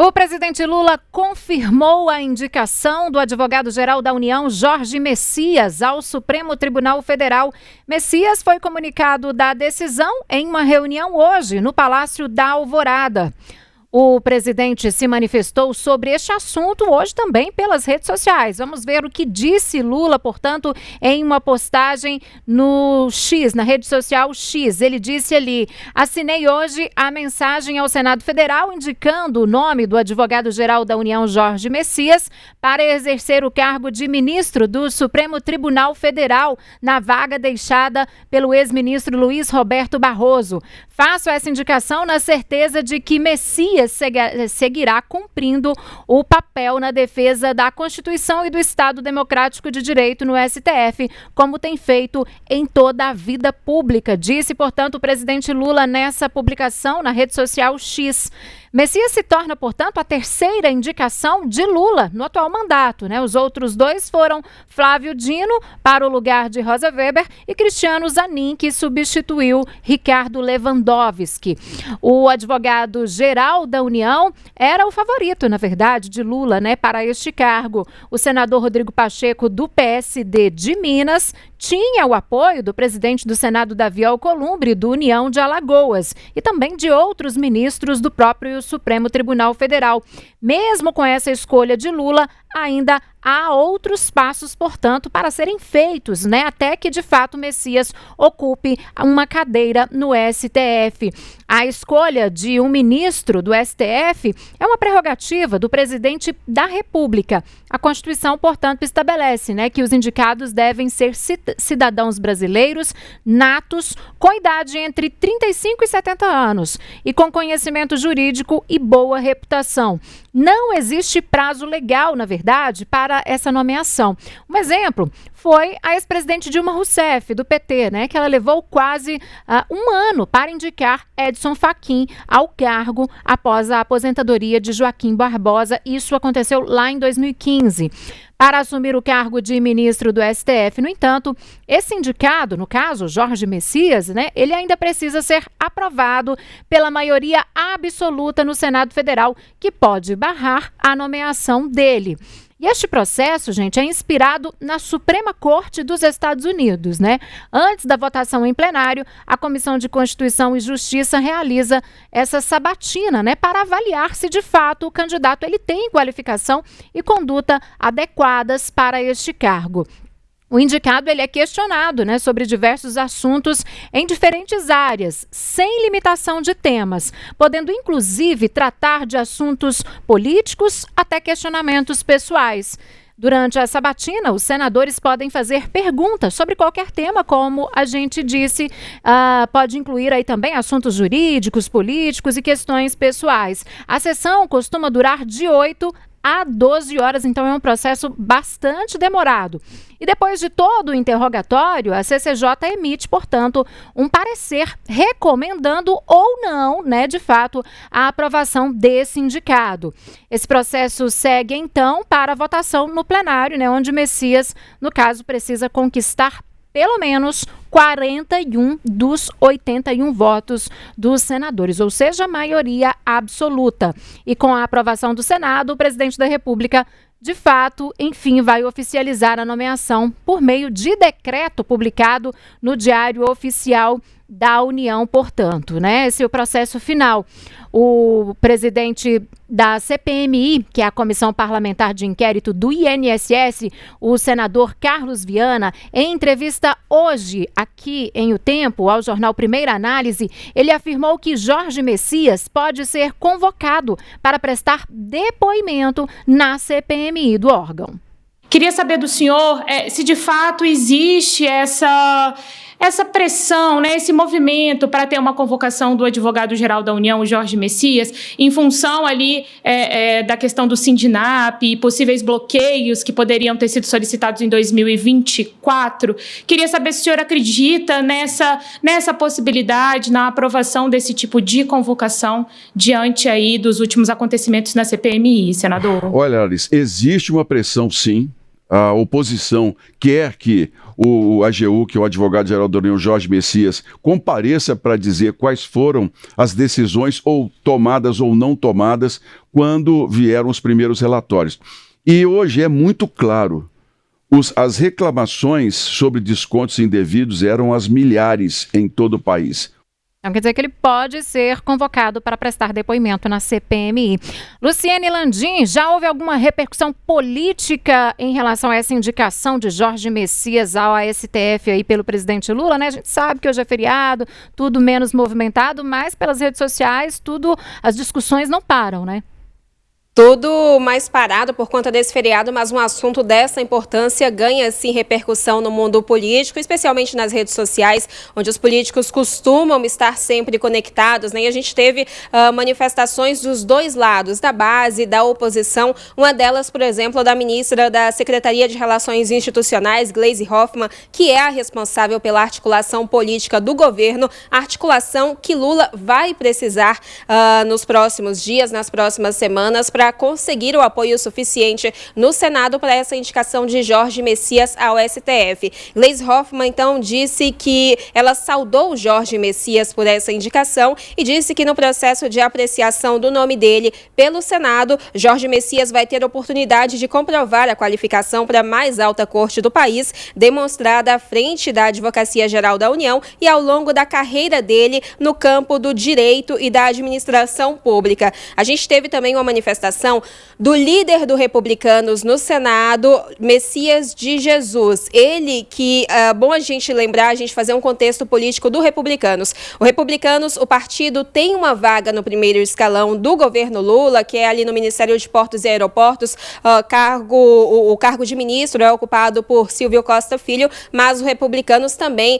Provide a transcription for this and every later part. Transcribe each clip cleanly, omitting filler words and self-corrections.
O presidente Lula confirmou a indicação do advogado-geral da União, Jorge Messias, ao Supremo Tribunal Federal. Messias foi comunicado da decisão em uma reunião hoje no Palácio da Alvorada. O presidente se manifestou sobre este assunto hoje também pelas redes sociais. Vamos ver o que disse Lula, portanto, em uma postagem no X, na rede social X. Ele disse ali: assinei hoje a mensagem ao Senado Federal indicando o nome do advogado-geral da União, Jorge Messias, para exercer o cargo de ministro do Supremo Tribunal Federal na vaga deixada pelo ex-ministro Luiz Roberto Barroso. Faço essa indicação na certeza de que Messias seguirá cumprindo o papel na defesa da Constituição e do Estado Democrático de Direito no STF, como tem feito em toda a vida pública, disse, portanto, o presidente Lula nessa publicação na rede social X. Messias se torna, portanto, a terceira indicação de Lula no atual mandato, né? Os outros dois foram Flávio Dino, para o lugar de Rosa Weber, e Cristiano Zanin, que substituiu Ricardo Lewandowski. O advogado-geral da União era o favorito, na verdade, de Lula, né, para este cargo. O senador Rodrigo Pacheco, do PSD de Minas, tinha o apoio do presidente do Senado, Davi Alcolumbre, do União de Alagoas, e também de outros ministros do próprio Supremo Tribunal Federal. Mesmo com essa escolha de Lula, ainda há outros passos, portanto, para serem feitos, né? Até que, de fato, Messias ocupe uma cadeira no STF. A escolha de um ministro do STF é uma prerrogativa do presidente da República. A Constituição, portanto, estabelece, né, que os indicados devem ser cidadãos brasileiros natos, com idade entre 35 e 70 anos e com conhecimento jurídico e boa reputação. Não existe prazo legal, na verdade, para essa nomeação. Um exemplo foi a ex-presidente Dilma Rousseff, do PT, né, que ela levou quase um ano para indicar Edson Fachin ao cargo após a aposentadoria de Joaquim Barbosa. Isso aconteceu lá em 2015. Para assumir o cargo de ministro do STF, no entanto, esse indicado, no caso, Jorge Messias, né, ele ainda precisa ser aprovado pela maioria absoluta no Senado Federal, que pode barrar a nomeação dele. E este processo, gente, é inspirado na Suprema Corte dos Estados Unidos, né? Antes da votação em plenário, a Comissão de Constituição e Justiça realiza essa sabatina, né, para avaliar se de fato o candidato ele tem qualificação e conduta adequadas para este cargo. O indicado ele é questionado, né, sobre diversos assuntos em diferentes áreas, sem limitação de temas, podendo inclusive tratar de assuntos políticos até questionamentos pessoais. Durante a sabatina, os senadores podem fazer perguntas sobre qualquer tema, como a gente disse, pode incluir aí também assuntos jurídicos, políticos e questões pessoais. A sessão costuma durar de 8 a 12 horas, então é um processo bastante demorado. E depois de todo o interrogatório, a CCJ emite, portanto, um parecer recomendando ou não, né, de fato, a aprovação desse indicado. Esse processo segue, então, para a votação no plenário, né, onde Messias, no caso, precisa conquistar pelo menos 41 dos 81 votos dos senadores, ou seja, a maioria absoluta. E com a aprovação do Senado, o presidente da República, de fato, enfim, vai oficializar a nomeação por meio de decreto publicado no Diário Oficial da União, portanto, né? Esse é o processo final. O presidente da CPMI, que é a Comissão Parlamentar de Inquérito do INSS, o senador Carlos Viana, em entrevista hoje aqui em O Tempo, ao jornal Primeira Análise, ele afirmou que Jorge Messias pode ser convocado para prestar depoimento na CPMI do órgão. Queria saber do senhor se de fato existe essa pressão, né, esse movimento para ter uma convocação do advogado-geral da União, o Jorge Messias, em função ali da questão do Sindinap e possíveis bloqueios que poderiam ter sido solicitados em 2024. Queria saber se o senhor acredita nessa possibilidade, na aprovação desse tipo de convocação diante aí dos últimos acontecimentos na CPMI, senador. Olha, Alice, existe uma pressão, sim. a oposição quer que o AGU, que é o advogado-geral da União, Jorge Messias, compareça para dizer quais foram as decisões ou tomadas ou não tomadas quando vieram os primeiros relatórios. E hoje é muito claro, as reclamações sobre descontos indevidos eram as milhares em todo o país. Então quer dizer que ele pode ser convocado para prestar depoimento na CPMI. Luciene Landim, já houve alguma repercussão política em relação a essa indicação de Jorge Messias ao STF aí pelo presidente Lula, né? A gente sabe que hoje é feriado, tudo menos movimentado, mas pelas redes sociais, as discussões não param, né? Tudo mais parado por conta desse feriado, mas um assunto dessa importância ganha, sim, repercussão no mundo político, especialmente nas redes sociais, onde os políticos costumam estar sempre conectados, né? E a gente teve manifestações dos dois lados, da base, da oposição. Uma delas, por exemplo, da ministra da Secretaria de Relações Institucionais, Gleisi Hoffmann, que é a responsável pela articulação política do governo, articulação que Lula vai precisar nos próximos dias, nas próximas semanas, para conseguir o apoio suficiente no Senado para essa indicação de Jorge Messias ao STF. Gleisi Hoffmann, então, disse que ela saudou Jorge Messias por essa indicação e disse que no processo de apreciação do nome dele pelo Senado, Jorge Messias vai ter oportunidade de comprovar a qualificação para a mais alta corte do país, demonstrada à frente da Advocacia Geral da União e ao longo da carreira dele no campo do direito e da administração pública. A gente teve também uma manifestação do líder do Republicanos no Senado, Messias de Jesus. Ele que, bom a gente lembrar, a gente fazer um contexto político do Republicanos. O Republicanos, o partido tem uma vaga no primeiro escalão do governo Lula, que é ali no Ministério de Portos e Aeroportos. O cargo de ministro é ocupado por Silvio Costa Filho, mas o Republicanos também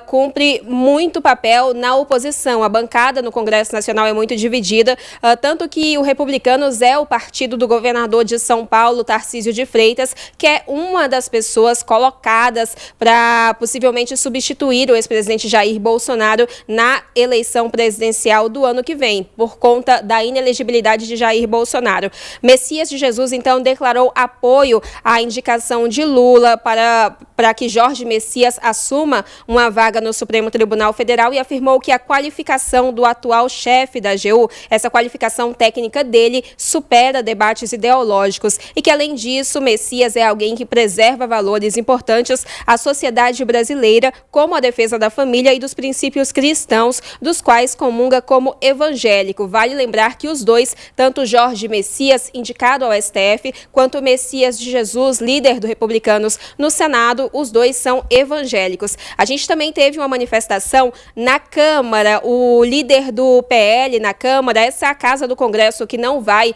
cumpre muito papel na oposição. A bancada no Congresso Nacional é muito dividida, tanto que o Republicanos é o partido do governador de São Paulo, Tarcísio de Freitas, que é uma das pessoas colocadas para possivelmente substituir o ex-presidente Jair Bolsonaro na eleição presidencial do ano que vem, por conta da inelegibilidade de Jair Bolsonaro. Messias de Jesus, então, declarou apoio à indicação de Lula para que Jorge Messias assuma uma vaga no Supremo Tribunal Federal e afirmou que a qualificação do atual chefe da AGU, essa qualificação técnica dele, supera debates ideológicos e que, além disso, Messias é alguém que preserva valores importantes à sociedade brasileira, como a defesa da família e dos princípios cristãos, dos quais comunga como evangélico. Vale lembrar que os dois, tanto Jorge Messias, indicado ao STF, quanto Messias de Jesus, líder do Republicanos no Senado, os dois são evangélicos. A gente também teve uma manifestação na Câmara, o líder do PL na Câmara, essa é a casa do Congresso que não vai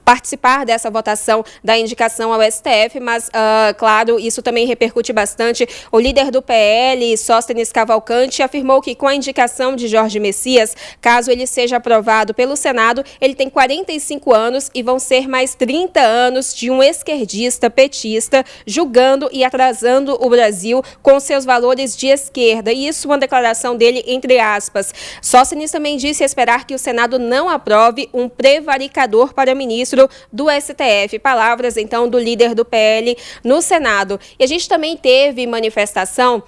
participar dessa votação da indicação ao STF, mas, claro, isso também repercute bastante. O líder do PL, Sóstenes Cavalcante, afirmou que com a indicação de Jorge Messias, caso ele seja aprovado pelo Senado, ele tem 45 anos e vão ser mais 30 anos de um esquerdista petista julgando e atrasando o Brasil com seus valores de esquerda. E isso uma declaração dele, entre aspas. Sóstenes também disse esperar que o Senado não aprove um prevaricador para ministro do STF. Palavras, então, do líder do PL no Senado. E a gente também teve manifestação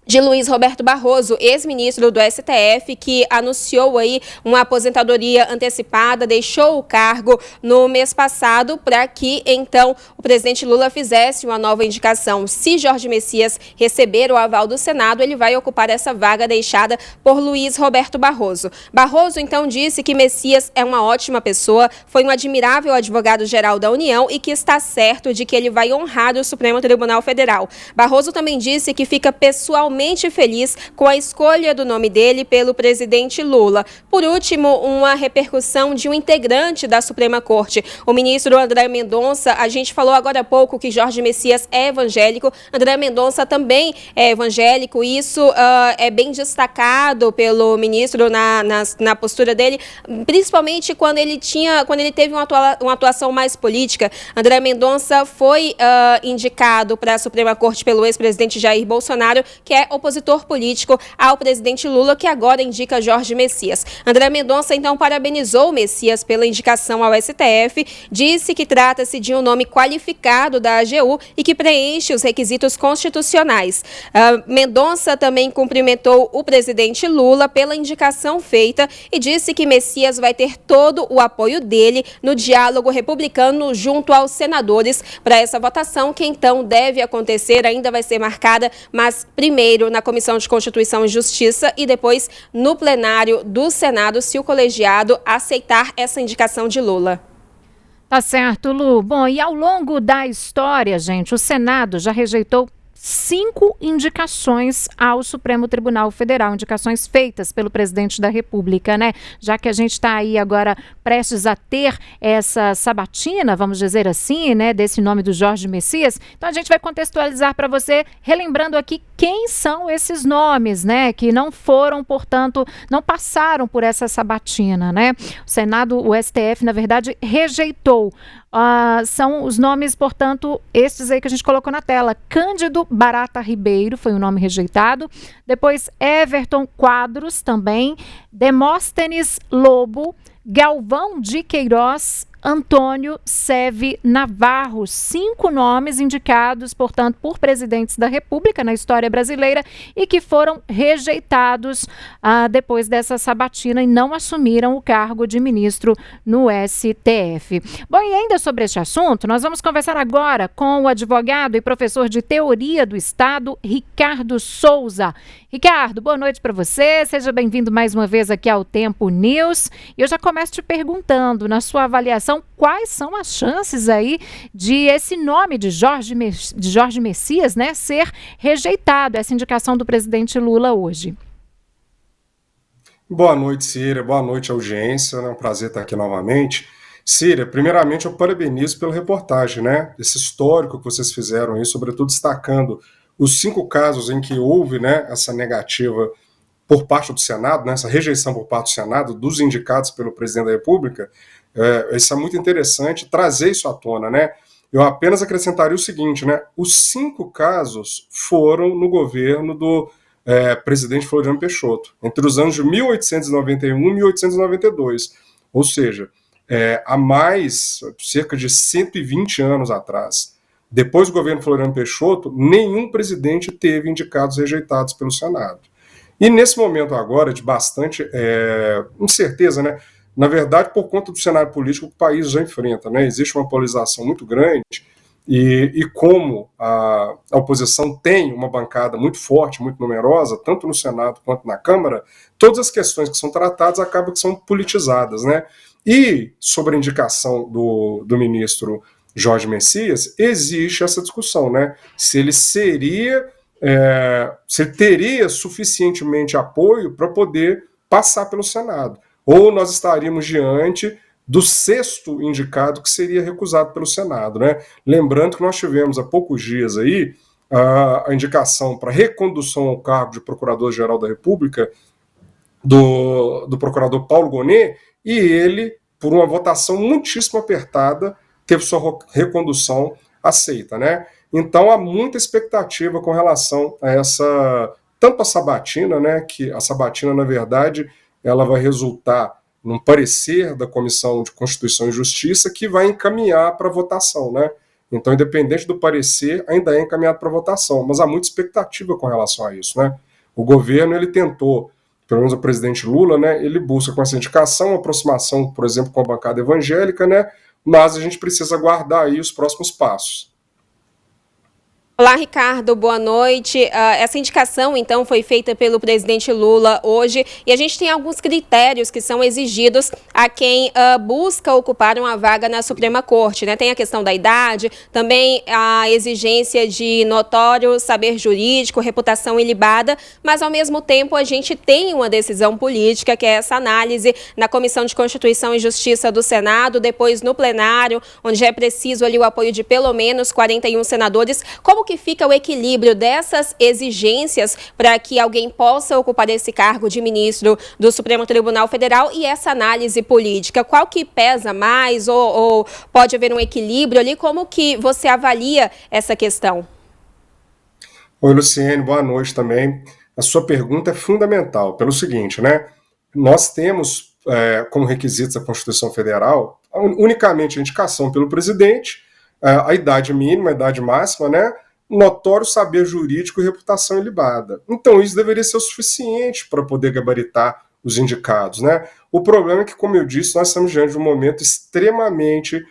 de Luiz Roberto Barroso, ex-ministro do STF, que anunciou aí uma aposentadoria antecipada, deixou o cargo no mês passado para que, então, o presidente Lula fizesse uma nova indicação. Se Jorge Messias receber o aval do Senado, ele vai ocupar essa vaga deixada por Luiz Roberto Barroso. Barroso, então, disse que Messias é uma ótima pessoa, foi um admirável advogado-geral da União e que está certo de que ele vai honrar o Supremo Tribunal Federal. Barroso também disse que fica pessoalmente feliz com a escolha do nome dele pelo presidente Lula. Por último, uma repercussão de um integrante da Suprema Corte, o ministro André Mendonça. A gente falou agora há pouco que Jorge Messias é evangélico, André Mendonça também é evangélico, isso é bem destacado pelo ministro na postura dele, principalmente quando ele teve uma atuação mais política. André Mendonça foi indicado para a Suprema Corte pelo ex-presidente Jair Bolsonaro, que é é opositor político ao presidente Lula, que agora indica Jorge Messias. André Mendonça, então, parabenizou o Messias pela indicação ao STF, disse que trata-se de um nome qualificado da AGU e que preenche os requisitos constitucionais. Mendonça também cumprimentou o presidente Lula pela indicação feita e disse que Messias vai ter todo o apoio dele no diálogo republicano junto aos senadores para essa votação, que então deve acontecer, ainda vai ser marcada, mas primeiro na Comissão de Constituição e Justiça e depois no plenário do Senado, se o colegiado aceitar essa indicação de Lula. Tá certo, Lu. Bom, e ao longo da história, gente, o Senado já rejeitou 5 indicações ao Supremo Tribunal Federal, indicações feitas pelo presidente da República, né? Já que a gente está aí agora prestes a ter essa sabatina, vamos dizer assim, né, desse nome do Jorge Messias, então a gente vai contextualizar para você, relembrando aqui quem são esses nomes, né, que não foram, portanto, não passaram por essa sabatina, né? O Senado, o STF, na verdade, rejeitou. São os nomes, portanto, estes aí que a gente colocou na tela. Cândido Barata Ribeiro foi o nome rejeitado. Depois Everton Quadros também. Demóstenes Lobo. Galvão de Queiroz. Antônio Seve Navarro, 5 nomes indicados, portanto, por presidentes da República na história brasileira e que foram rejeitados depois dessa sabatina e não assumiram o cargo de ministro no STF. Bom, e ainda sobre este assunto, nós vamos conversar agora com o advogado e professor de Teoria do Estado, Ricardo Souza. Ricardo, boa noite para você, seja bem-vindo mais uma vez aqui ao Tempo News. E eu já começo te perguntando, na sua avaliação, quais são as chances aí de esse nome de Jorge Messias, né, ser rejeitado, essa indicação do presidente Lula hoje? Boa noite, Síria. Boa noite, audiência. É um prazer estar aqui novamente. Síria, primeiramente eu parabenizo pela reportagem, né? Esse histórico que vocês fizeram aí, sobretudo destacando os 5 casos em que houve, né, essa negativa por parte do Senado, né, essa rejeição por parte do Senado dos indicados pelo presidente da República. Isso é muito interessante, trazer isso à tona, né? Eu apenas acrescentaria o seguinte, né? Os 5 casos foram no governo do presidente Floriano Peixoto, entre os anos de 1891 e 1892, ou seja, há cerca de 120 anos atrás. Depois do governo Floriano Peixoto, nenhum presidente teve indicados rejeitados pelo Senado. E nesse momento agora, de bastante incerteza, né? Na verdade, por conta do cenário político que o país já enfrenta, né? Existe uma polarização muito grande e como a oposição tem uma bancada muito forte, muito numerosa, tanto no Senado quanto na Câmara, todas as questões que são tratadas acabam que são politizadas, né? E sobre a indicação do ministro Jorge Messias, existe essa discussão, né? Se ele teria suficientemente apoio para poder passar pelo Senado. Ou nós estaríamos diante do 6º indicado que seria recusado pelo Senado, né? Lembrando que nós tivemos há poucos dias aí a indicação para recondução ao cargo de Procurador-Geral da República do procurador Paulo Gonet, e ele, por uma votação muitíssimo apertada, teve sua recondução aceita, né? Então há muita expectativa com relação a tanto a sabatina, né? Que a sabatina, na verdade, ela vai resultar num parecer da Comissão de Constituição e Justiça que vai encaminhar para votação, né? Então, independente do parecer, ainda é encaminhado para votação, mas há muita expectativa com relação a isso, né? O governo, ele tentou, pelo menos o presidente Lula, né? Ele busca com essa indicação uma aproximação, por exemplo, com a bancada evangélica, né? Mas a gente precisa aguardar aí os próximos passos. Olá, Ricardo, boa noite. Essa indicação, então, foi feita pelo presidente Lula hoje e a gente tem alguns critérios que são exigidos a quem busca ocupar uma vaga na Suprema Corte, né? Tem a questão da idade, também a exigência de notório saber jurídico, reputação ilibada, mas, ao mesmo tempo, a gente tem uma decisão política, que é essa análise na Comissão de Constituição e Justiça do Senado, depois no plenário, onde é preciso ali o apoio de pelo menos 41 senadores. Como que fica o equilíbrio dessas exigências para que alguém possa ocupar esse cargo de ministro do Supremo Tribunal Federal e essa análise política? Qual que pesa mais ou pode haver um equilíbrio ali? Como que você avalia essa questão? Oi, Luciene, boa noite também. A sua pergunta é fundamental, pelo seguinte, né? Nós temos como requisitos da Constituição Federal unicamente a indicação pelo presidente, a idade mínima, a idade máxima, né? Notório saber jurídico e reputação ilibada. Então, isso deveria ser o suficiente para poder gabaritar os indicados, né? O problema é que, como eu disse, nós estamos diante de um momento extremamente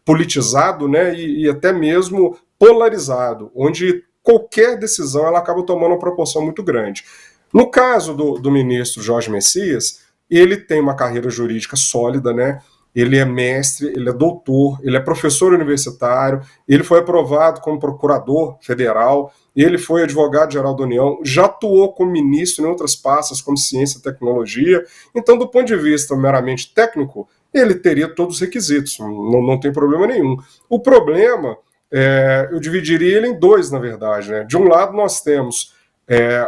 politizado, né? E até mesmo polarizado, onde qualquer decisão ela acaba tomando uma proporção muito grande. No caso do ministro Jorge Messias, ele tem uma carreira jurídica sólida, né? Ele é mestre, ele é doutor, ele é professor universitário, ele foi aprovado como procurador federal, ele foi advogado-geral da União, já atuou como ministro em outras pastas, como ciência e tecnologia. Então, do ponto de vista meramente técnico, ele teria todos os requisitos, não tem problema nenhum. O problema, eu dividiria ele em dois, na verdade, né? De um lado, nós temos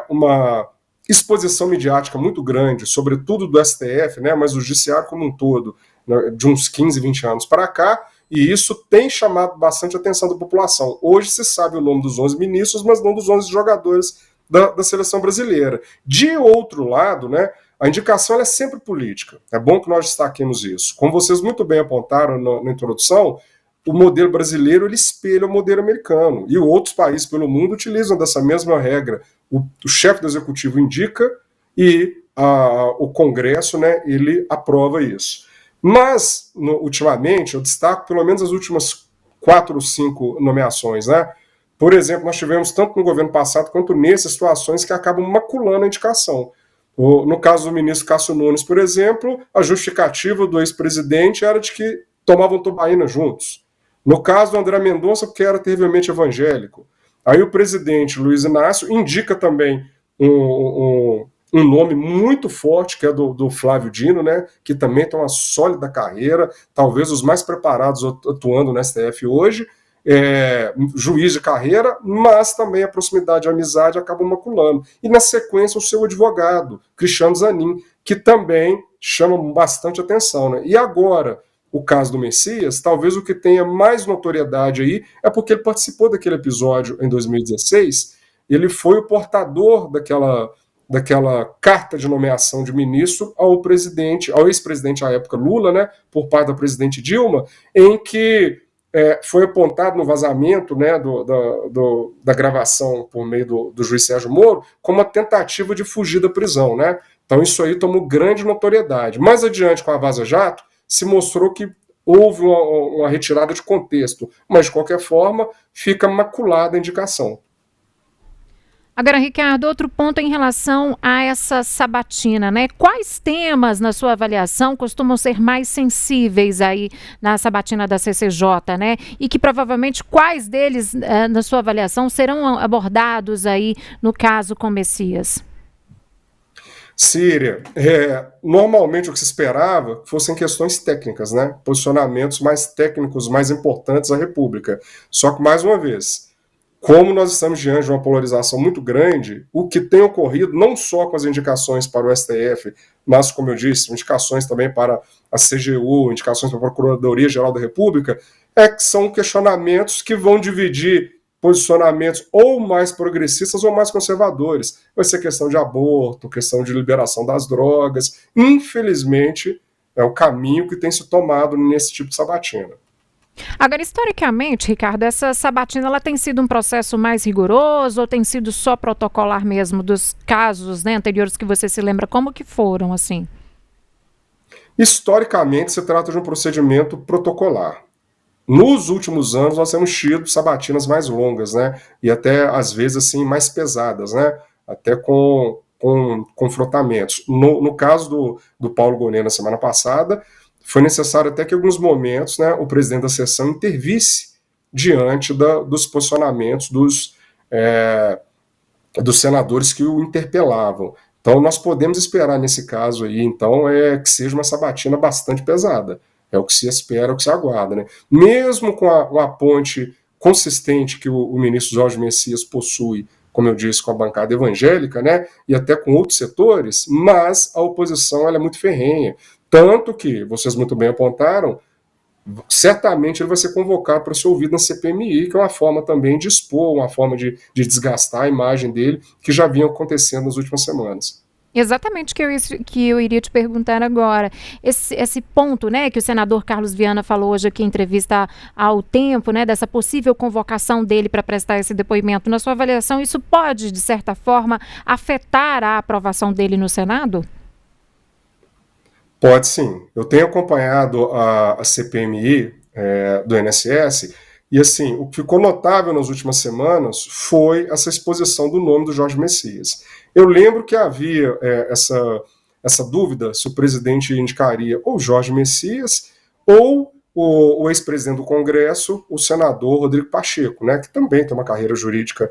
uma exposição midiática muito grande, sobretudo do STF, né, mas o judiciário como um todo, né, de uns 15, 20 anos para cá, e isso tem chamado bastante a atenção da população. Hoje se sabe o nome dos 11 ministros, mas não dos 11 jogadores da seleção brasileira. De outro lado, né, a indicação ela é sempre política. É bom que nós destaquemos isso. Como vocês muito bem apontaram na introdução, o modelo brasileiro ele espelha o modelo americano, e outros países pelo mundo utilizam dessa mesma regra. O chefe do executivo indica e o Congresso, né, ele aprova isso. Mas, ultimamente, eu destaco pelo menos as últimas 4 ou 5 nomeações, né? Por exemplo, nós tivemos tanto no governo passado quanto nessas situações que acabam maculando a indicação. No caso do ministro Cássio Nunes, por exemplo, a justificativa do ex-presidente era de que tomavam tubaína juntos. No caso do André Mendonça, porque era terrivelmente evangélico. Aí o presidente Luiz Inácio indica também um nome muito forte, que é do Flávio Dino, né, que também tem uma sólida carreira, talvez os mais preparados atuando no STF hoje, juiz de carreira, mas também a proximidade e a amizade acabam maculando. E na sequência o seu advogado, Cristiano Zanin, que também chama bastante atenção, né? E agora, o caso do Messias, talvez o que tenha mais notoriedade aí é porque ele participou daquele episódio em 2016, ele foi o portador daquela carta de nomeação de ministro ao ex-presidente à época Lula, né, por parte da presidente Dilma, em que foi apontado no vazamento, né, da gravação por meio do juiz Sérgio Moro como uma tentativa de fugir da prisão, né? Então isso aí tomou grande notoriedade. Mais adiante, com a Vaza Jato, se mostrou que houve uma retirada de contexto, mas de qualquer forma fica maculada a indicação. Agora, Ricardo, outro ponto em relação a essa sabatina, né? Quais temas, na sua avaliação, costumam ser mais sensíveis aí na sabatina da CCJ, né? E que provavelmente quais deles, na sua avaliação, serão abordados aí no caso com Messias? Síria, normalmente o que se esperava fossem questões técnicas, né? Posicionamentos mais técnicos, mais importantes à República. Só que, mais uma vez, como nós estamos diante de uma polarização muito grande, o que tem ocorrido, não só com as indicações para o STF, mas, como eu disse, indicações também para a CGU, indicações para a Procuradoria-Geral da República, que são questionamentos que vão dividir posicionamentos ou mais progressistas ou mais conservadores. Vai ser questão de aborto, questão de liberação das drogas. Infelizmente, é o caminho que tem se tomado nesse tipo de sabatina. Agora, historicamente, Ricardo, essa sabatina ela tem sido um processo mais rigoroso ou tem sido só protocolar mesmo dos casos, né, anteriores que você se lembra? Como que foram, assim? Historicamente, se trata de um procedimento protocolar. Nos últimos anos, nós temos tido sabatinas mais longas, né? E até, às vezes, assim, mais pesadas, né? Até com confrontamentos. No caso do Paulo Gonet, na semana passada, foi necessário até que, em alguns momentos, né, o presidente da sessão intervisse diante dos posicionamentos dos senadores que o interpelavam. Então, nós podemos esperar, nesse caso aí, então, que seja uma sabatina bastante pesada. É o que se espera, é o que se aguarda, né? Mesmo com a ponte consistente que o ministro Jorge Messias possui, como eu disse, com a bancada evangélica, né? E até com outros setores, mas a oposição ela é muito ferrenha. Tanto que, vocês muito bem apontaram, certamente ele vai ser convocado para ser ouvido na CPMI, que é uma forma também de expor, uma forma de desgastar a imagem dele, que já vinha acontecendo nas últimas semanas. Exatamente que eu iria te perguntar agora. Esse ponto, né, que o senador Carlos Viana falou hoje aqui em entrevista ao Tempo, né, dessa possível convocação dele para prestar esse depoimento, na sua avaliação, isso pode, de certa forma, afetar a aprovação dele no Senado? Pode sim. Eu tenho acompanhado a CPMI do INSS e, assim, o que ficou notável nas últimas semanas foi essa exposição do nome do Jorge Messias. Eu lembro que havia essa dúvida se o presidente indicaria ou Jorge Messias ou o ex-presidente do Congresso, o senador Rodrigo Pacheco, né, que também tem uma carreira jurídica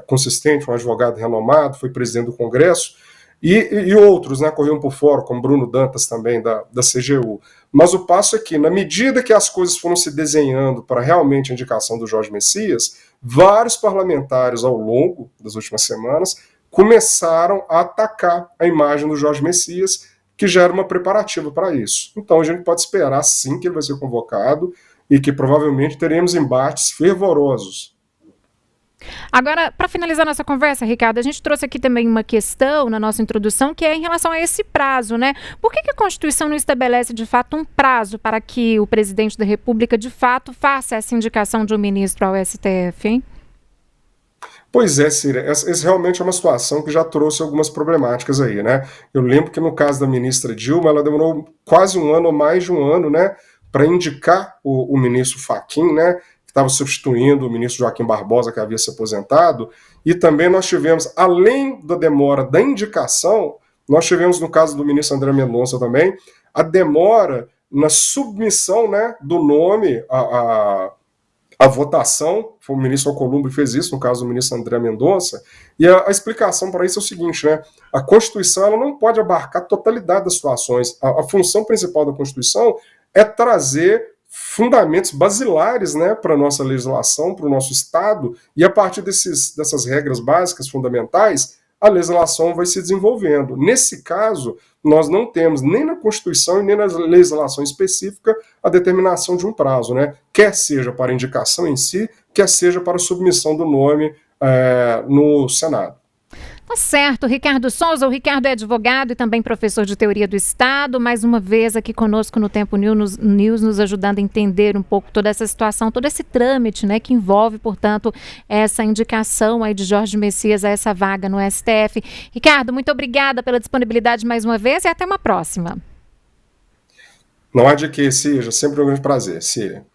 consistente, um advogado renomado, foi presidente do Congresso, e outros, né, corriam por fora, como Bruno Dantas também, da CGU. Mas o passo é que, na medida que as coisas foram se desenhando para realmente a indicação do Jorge Messias, vários parlamentares ao longo das últimas semanas começaram a atacar a imagem do Jorge Messias, que já era uma preparativa para isso. Então a gente pode esperar sim que ele vai ser convocado e que provavelmente teremos embates fervorosos. Agora, para finalizar nossa conversa, Ricardo, a gente trouxe aqui também uma questão na nossa introdução, que é em relação a esse prazo, né? Por que a Constituição não estabelece, de fato, um prazo para que o presidente da República, de fato, faça essa indicação de um ministro ao STF, hein? Pois é, Cira, essa realmente é uma situação que já trouxe algumas problemáticas aí, né? Eu lembro que no caso da ministra Dilma, ela demorou quase um ano ou mais de um ano, né, para indicar o ministro Fachin, né, que estava substituindo o ministro Joaquim Barbosa, que havia se aposentado, e também nós tivemos, além da demora da indicação, nós tivemos no caso do ministro André Mendonça também, a demora na submissão, né, do nome a votação, foi o ministro Alcolumbre que fez isso, no caso do ministro André Mendonça, e a explicação para isso é o seguinte, né, a Constituição ela não pode abarcar a totalidade das situações, a função principal da Constituição é trazer fundamentos basilares, né, para a nossa legislação, para o nosso Estado, e a partir dessas regras básicas, fundamentais, a legislação vai se desenvolvendo. Nesse caso, nós não temos nem na Constituição e nem na legislação específica a determinação de um prazo, né? Quer seja para a indicação em si, quer seja para a submissão do nome no Senado. Tá certo, Ricardo Souza. O Ricardo é advogado e também professor de teoria do Estado, mais uma vez aqui conosco no Tempo News, nos ajudando a entender um pouco toda essa situação, todo esse trâmite, né, que envolve, portanto, essa indicação aí de Jorge Messias a essa vaga no STF. Ricardo, muito obrigada pela disponibilidade mais uma vez e até uma próxima. Não há de que, Cira, sempre um grande prazer, Cira.